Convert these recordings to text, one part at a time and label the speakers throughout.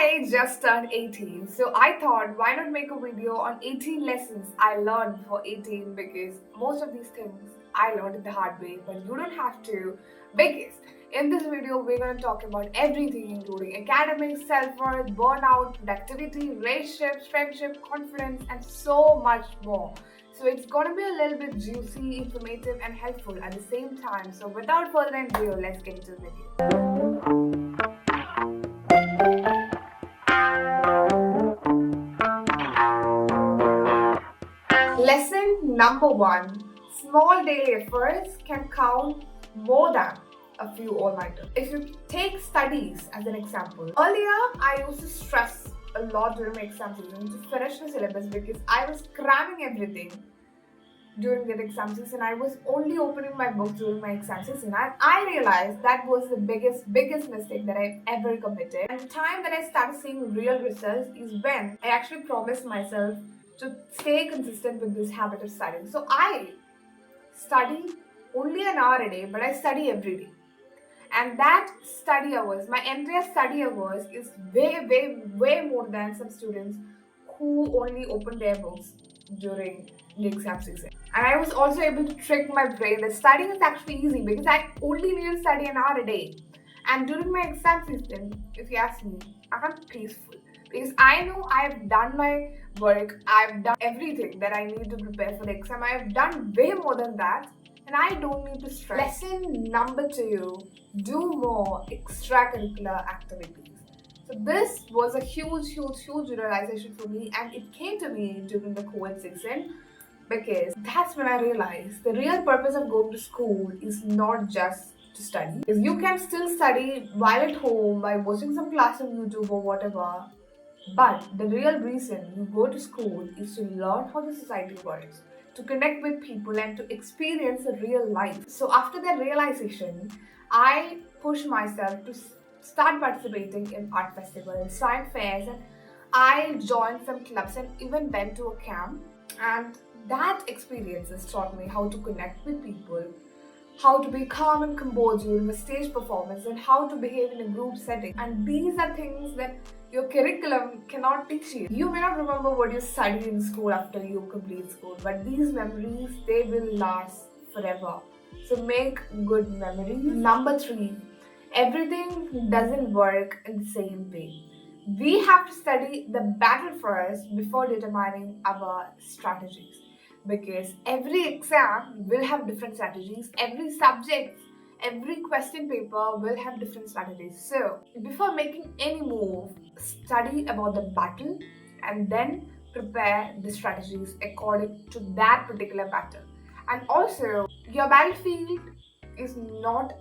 Speaker 1: I just turned 18, so I thought why not make a video on 18 lessons I learned for 18 because most of these things I learned it the hard way, but you don't have to. Because in this video, we're going to talk about everything including academics, self-worth, burnout, productivity, relationships, friendship, confidence, and so much more. So it's going to be a little bit juicy, informative, and helpful at the same time. So without further ado, let's get into the video. Lesson number one, small daily efforts can count more than a few all-nighters. If you take studies as an example, earlier I used to stress a lot during my exam season to finish the syllabus because I was cramming everything during that exam season. I was only opening my book during my exam season, and I realized that was the biggest mistake that I've ever committed. And the time that I started seeing real results is when I actually promised myself to stay consistent with this habit of studying. So I study only an hour a day, but I study every day. And that study hours, my entire study hours, is way more than some students who only open their books during the exam season. And I was also able to trick my brain that studying is actually easy because I only need to study an hour a day. And during my exam season, if you ask me, I'm peaceful because I know I've done my work, I've done everything that I need to prepare for the exam. I've done way more than that, and I don't need to stress. Lesson number two, do more extracurricular activities. So this was a huge realization for me, and it came to me during the COVID season because that's when I realized the real purpose of going to school is not just to study. If you can still study while at home by watching some class on YouTube or whatever, but the real reason you go to school is to learn how the society works, to connect with people, and to experience a real life. So after that realization, I pushed myself to start participating in art festivals, science fairs, and I joined some clubs and even went to a camp. And that experiences taught me how to connect with people, how to be calm and composed during a stage performance, and how to behave in a group setting. And these are things that your curriculum cannot teach you. You may not remember what you studied in school after you complete school, but these memories, they will last forever. So make good memories. Number three, everything doesn't work in the same way. We have to study the battle first before determining our strategies, because every exam will have different strategies, every subject, every question paper will have different strategies. So before making any move, study about the battle and then prepare the strategies according to that particular battle. And also, your battlefield is not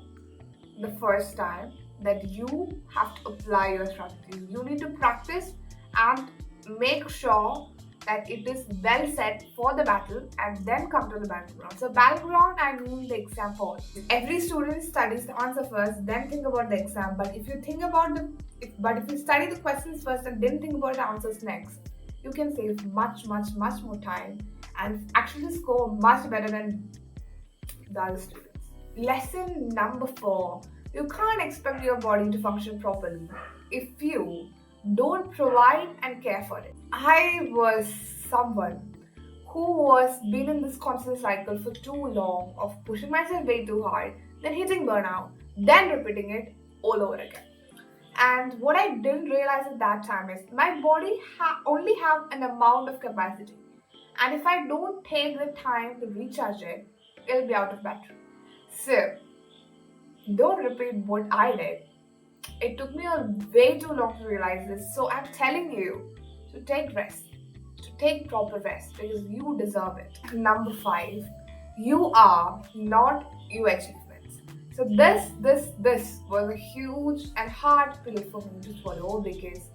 Speaker 1: the first time that you have to apply your strategies. You need to practice and make sure that it is well set for the battle and then come to the battleground. So battleground, I mean the exam hall. Every student studies the answer first, then think about the exam. But if you think about if you study the questions first and then think about the answers next, you can save much more time and actually score much better than the other students. Lesson number four, you can't expect your body to function properly if you don't provide and care for it. I was someone who was been in this constant cycle for too long of pushing myself way too hard, then hitting burnout, then repeating it all over again. And what I didn't realize at that time is my body only have an amount of capacity, and if I don't take the time to recharge it, it'll be out of battery. So don't repeat what I did. It took me a way too long to realize this, so I'm telling you to take rest, to take proper rest because you deserve it. Number five, you are not your achievements. So this was a huge and hard pill for me to swallow because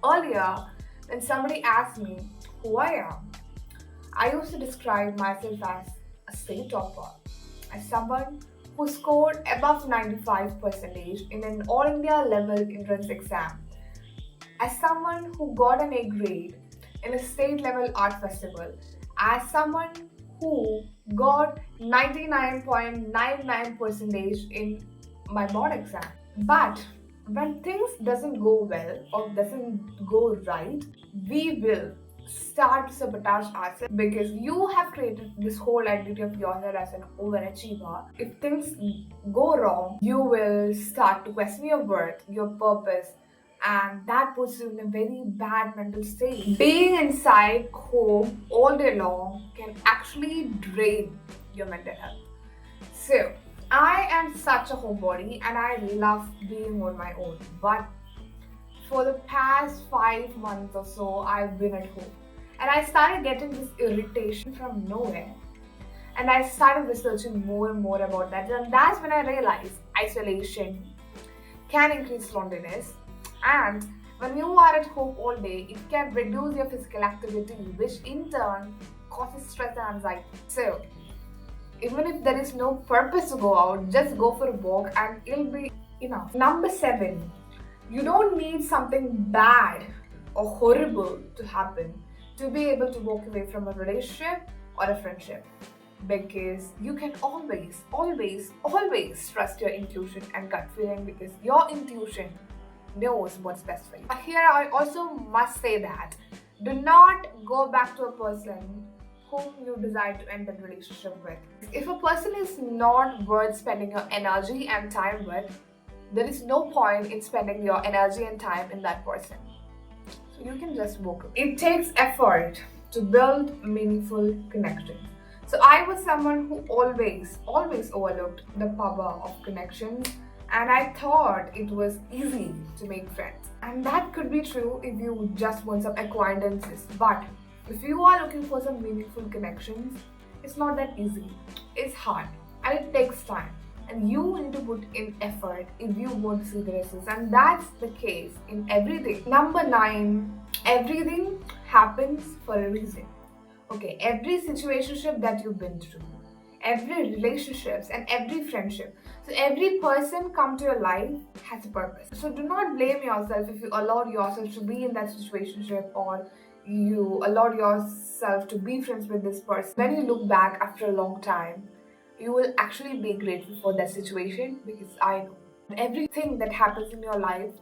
Speaker 1: earlier when somebody asked me who I am, I used to describe myself as a state topper, as someone who scored above 95% in an all India level entrance exam, as someone who got an A grade in a state level art festival, as someone who got 99.99% in my board exam. But when things doesn't go well or doesn't go right, we will start to sabotage ourselves because you have created this whole identity of yourself as an overachiever. If things go wrong, you will start to question your worth, your purpose, and that puts you in a very bad mental state. Being inside home all day long can actually drain your mental health. So, I am such a homebody and I love being on my own. But for the past 5 months or so, I've been at home. And I started getting this irritation from nowhere. And I started researching more and more about that. And that's when I realized isolation can increase loneliness. And when you are at home all day, it can reduce your physical activity, which in turn causes stress and anxiety. So, even if there is no purpose to go out, just go for a walk and it'll be enough. Number 7, you don't need something bad or horrible to happen to be able to walk away from a relationship or a friendship. Because you can always trust your intuition and gut feeling because your intuition knows what's best for you. Here, I also must say that do not go back to a person whom you decide to end the relationship with. If a person is not worth spending your energy and time with, there is no point in spending your energy and time in that person. So you can just walk away. It takes effort to build meaningful connections. So I was someone who always overlooked the power of connections and I thought it was easy to make friends. And that could be true if you just want some acquaintances. But if you are looking for some meaningful connections, it's not that easy. It's hard and it takes time. And you need to put in effort if you want to see the results. And that's the case in everything. Number 9, everything happens for a reason. Okay, every situationship that you've been through, every relationships and every friendship. So every person come to your life has a purpose. So do not blame yourself if you allowed yourself to be in that situationship or you allowed yourself to be friends with this person. When you look back after a long time, you will actually be grateful for that situation because I know everything that happens in your life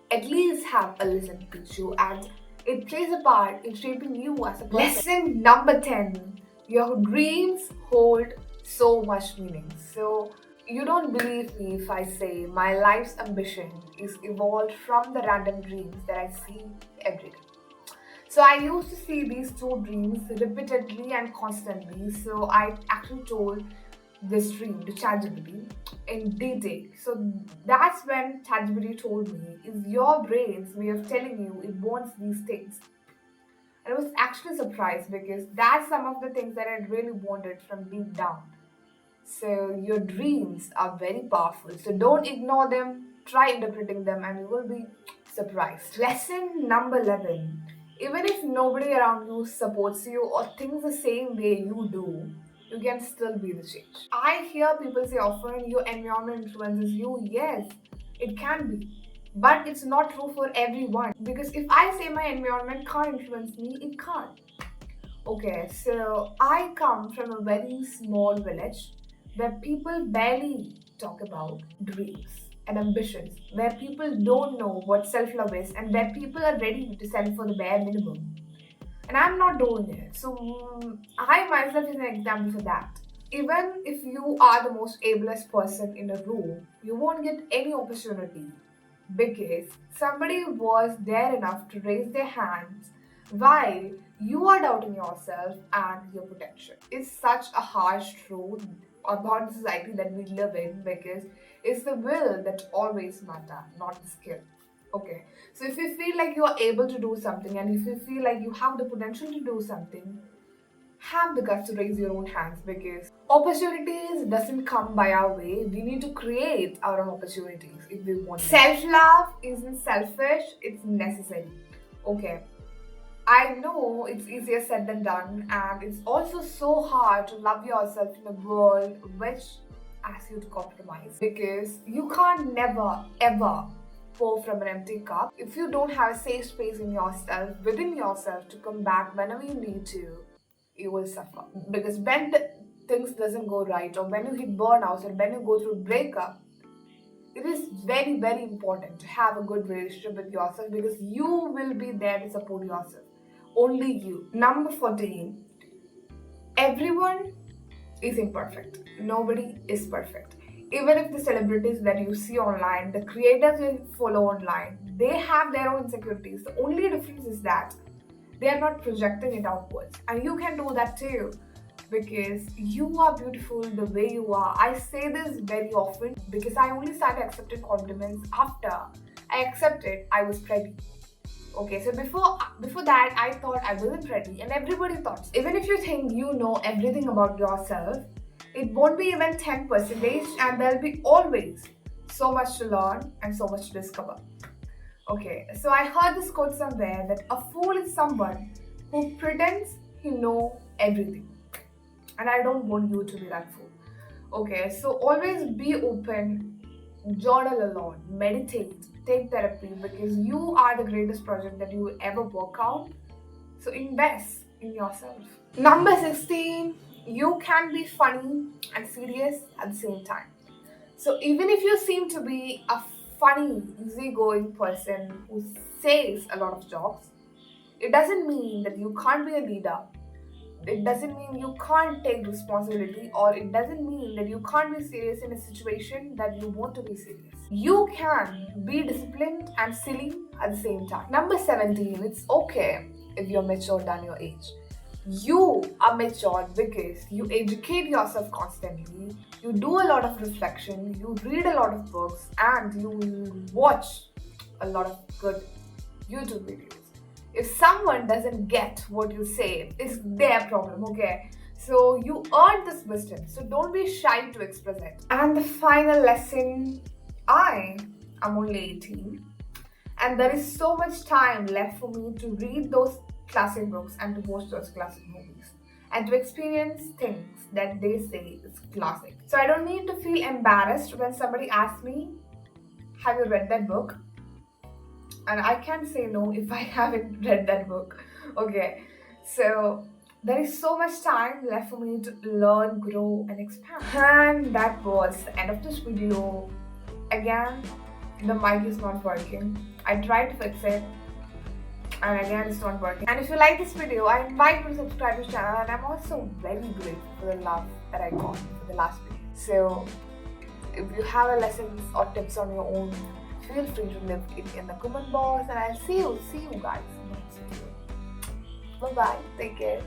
Speaker 1: at least have a lesson to teach you and it plays a part in shaping you as a person. Lesson number 10. Your dreams hold so much meaning. So you don't believe me if I say my life's ambition is evolved from the random dreams that I see every day. So I used to see these 2 dreams repeatedly and constantly. So I actually told this dream to ChatGPT in detail. So that's when ChatGPT told me, is your brain's way of telling you it wants these things. And I was actually surprised because that's some of the things that I really wanted from deep down. So your dreams are very powerful. So don't ignore them, try interpreting them, and you will be surprised. Lesson number 11. Even if nobody around you supports you or thinks the same way you do, you can still be the change. I hear people say often your environment influences you. Yes, it can be. But it's not true for everyone. Because if I say my environment can't influence me, it can't. Okay, so I come from a very small village where people barely talk about dreams and ambitions, where people don't know what self love is, and where people are ready to settle for the bare minimum. And I'm not doing it. So, I myself is an example for that. Even if you are the most ablest person in a room, you won't get any opportunity because somebody was there enough to raise their hands while you are doubting yourself and your potential. It's such a harsh truth about the society that we live in because it's the will that always matters, not the skill. Okay, so if you feel like you are able to do something and if you feel like you have the potential to do something, have the guts to raise your own hands because opportunities doesn't come by our way. We need to create our own opportunities if we want. Self-love isn't selfish, it's necessary. Okay. I know it's easier said than done, and it's also so hard to love yourself in a world which asks you to compromise because you can't never ever pour from an empty cup. If you don't have a safe space in yourself, within yourself to come back whenever you need to, you will suffer. Because when things doesn't go right or when you hit burnout or when you go through breakup, it is very, very important to have a good relationship with yourself because you will be there to support yourself. Only you. Number 14, everyone is imperfect. Nobody is perfect. Even if the celebrities that you see online, the creators you follow online, they have their own insecurities. The only difference is that they are not projecting it outwards. And you can do that too because you are beautiful the way you are. I say this very often because I only started accepting compliments after I accepted I was pretty. Okay, so before that, I thought I wasn't ready, and everybody thought. Even if you think you know everything about yourself, it won't be even 10%, and there'll be always so much to learn and so much to discover. Okay, so I heard this quote somewhere that a fool is someone who pretends he know everything, and I don't want you to be that fool. Okay, so always be open, journal a lot, meditate, take therapy because you are the greatest project that you will ever work out. So invest in yourself. Number 16, you can be funny and serious at the same time. So even if you seem to be a funny, easygoing person who says a lot of jokes, it doesn't mean that you can't be a leader. It doesn't mean you can't take responsibility, or it doesn't mean that you can't be serious in a situation that you want to be serious. You can be disciplined and silly at the same time. Number 17, it's okay if you're mature than your age. You are mature because you educate yourself constantly, you do a lot of reflection, you read a lot of books, and you watch a lot of good YouTube videos. If someone doesn't get what you say, it's their problem, okay? So you earned this wisdom, so don't be shy to express it. And the final lesson, I am only 18, and there is so much time left for me to read those classic books and to watch those classic movies and to experience things that they say is classic. So I don't need to feel embarrassed when somebody asks me, have you read that book? And I can't say no if I haven't read that book. Okay, so there is so much time left for me to learn, grow, and expand. And that was the end of this video. Again, the mic is not working. I tried to fix it, and again it's not working. And if you like this video, I invite you to subscribe to this channel, and I'm also very grateful for the love that I got for the last video. So if you have a lessons or tips on your own, feel free to leave it in the comment box, and I'll see you guys in the next video. Bye bye, take care.